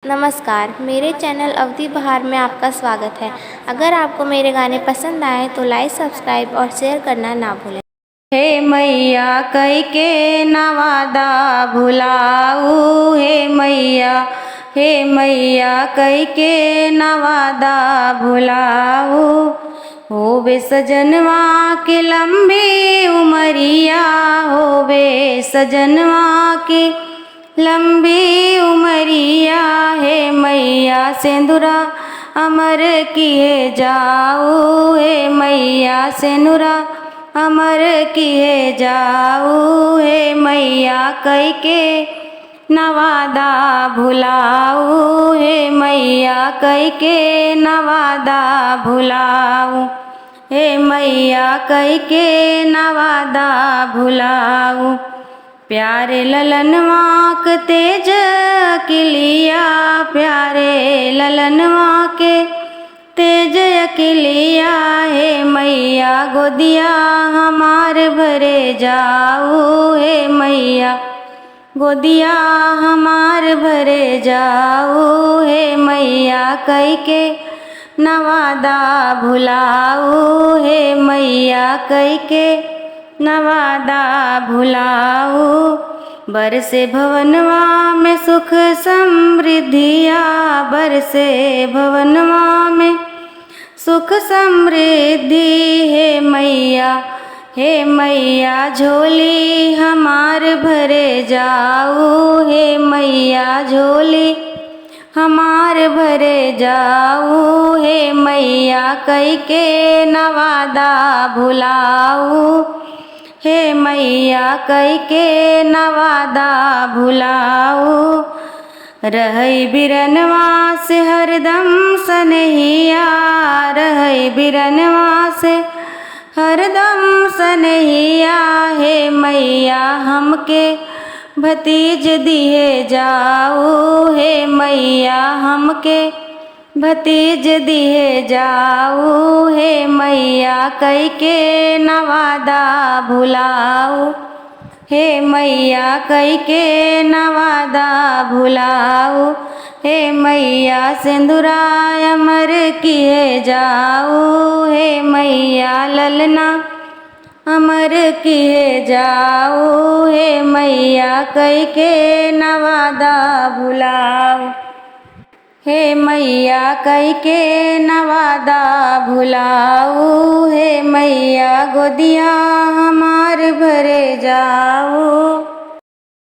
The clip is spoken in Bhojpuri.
नमस्कार, मेरे चैनल अवधि बहार में आपका स्वागत है। अगर आपको मेरे गाने पसंद आए तो लाइक, सब्सक्राइब और शेयर करना ना भूलें। हे मैया कई के नवादा भुलाऊ, हे मैया कई के नवादा भुलाऊ। होवे सजनवा के लंबी उमरिया, होवे सजनवा के लंबी उमरिया। हे मैया सेंदुरा अमर किए जाऊ, हे मैया सेंदुरा अमर किए जाऊ। हे मैया कई के नवादा भुलाऊ, हे मैया कई के नवादा भुलाऊ। हे मैया कई के नवादा भुलाऊ। प्यारे ललनवा के तेज अकिलिया, प्यारे ललनवा के तेज अकिलिया। हे मैया गोदिया हमार भरे जाऊ, हे मैया गोदिया हमार भरे जाऊ। हे मैया कई के नवादा भुलाऊ, हे मैया कई के नवादा भुलाऊ। बरसे भवनवा में सुख समृद्धिया, बरसे भवनवा में सुख समृद्धि। हे मैया झोली हमार भरे जाऊ, हे मैया झोली हमार भरे जाऊ। हे मैया कई के नवादा भुलाऊ, हे मैया कई के नवादा भुलाऊ। रहई बिरनवा से हरदम सनहिया, रहई बिरनवा से हरदम सनहिया। हे मैया हमके भतीज दिए जाऊ, हे मैया हमके भतीज दिए जाऊ। हे मैया कई के नवादा भुलाऊ, हे मैया कई के नवादा भुलाऊ। हे मैया सिंदूरा अमर किए जाऊ, हे मैया ललना अमर किए जाऊ। हे मैया कई के नवादा भुलाऊ, हे मैया कई के नवादा भुलाऊ। हे मैया गोदिया हमार भरे जाऊ।